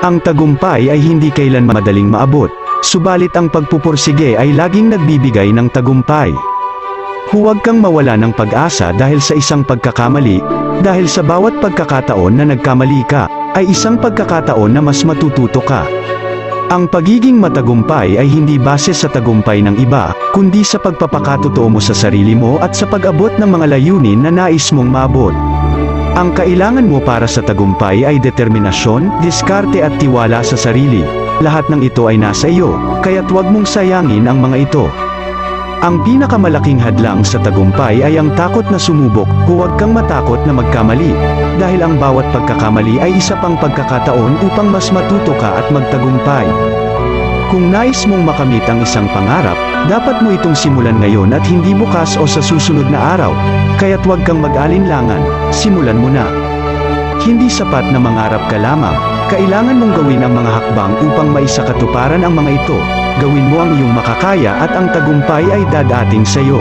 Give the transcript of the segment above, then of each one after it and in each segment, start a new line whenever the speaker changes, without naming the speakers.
Ang tagumpay ay hindi kailan madaling maabot, subalit ang pagpupursige ay laging nagbibigay ng tagumpay. Huwag kang mawala ng pag-asa dahil sa isang pagkakamali, dahil sa bawat pagkakataon na nagkamali ka, ay isang pagkakataon na mas matututo ka. Ang pagiging matagumpay ay hindi base sa tagumpay ng iba, kundi sa pagpapakatotoo mo sa sarili mo at sa pag-abot ng mga layunin na nais mong maabot. Ang kailangan mo para sa tagumpay ay determinasyon, diskarte at tiwala sa sarili. Lahat ng ito ay nasa iyo, kaya't huwag mong sayangin ang mga ito. Ang pinakamalaking hadlang sa tagumpay ay ang takot na sumubok. Huwag kang matakot na magkamali, dahil ang bawat pagkakamali ay isa pang pagkakataon upang mas matuto ka at magtagumpay. Kung nais mong makamit ang isang pangarap, dapat mo itong simulan ngayon at hindi bukas o sa susunod na araw, kaya't huwag kang mag-alinlangan, simulan mo na. Hindi sapat na mangarap ka lamang, kailangan mong gawin ang mga hakbang upang maisakatuparan ang mga ito. Gawin mo ang iyong makakaya at ang tagumpay ay dadating sa iyo.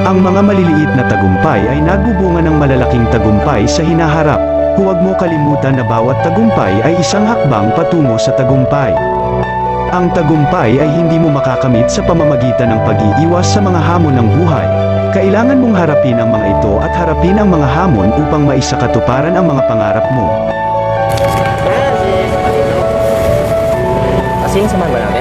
Ang mga maliliit na tagumpay ay nagbubunga ng malalaking tagumpay sa hinaharap. Huwag mo kalimutan na bawat tagumpay ay isang hakbang patungo sa tagumpay. Ang tagumpay ay hindi mo makakamit sa pamamagitan ng pag-iiwas sa mga hamon ng buhay. Kailangan mong harapin ang mga ito at harapin ang mga hamon upang maisakatuparan ang mga pangarap mo.
Kasi yung samahan ba natin?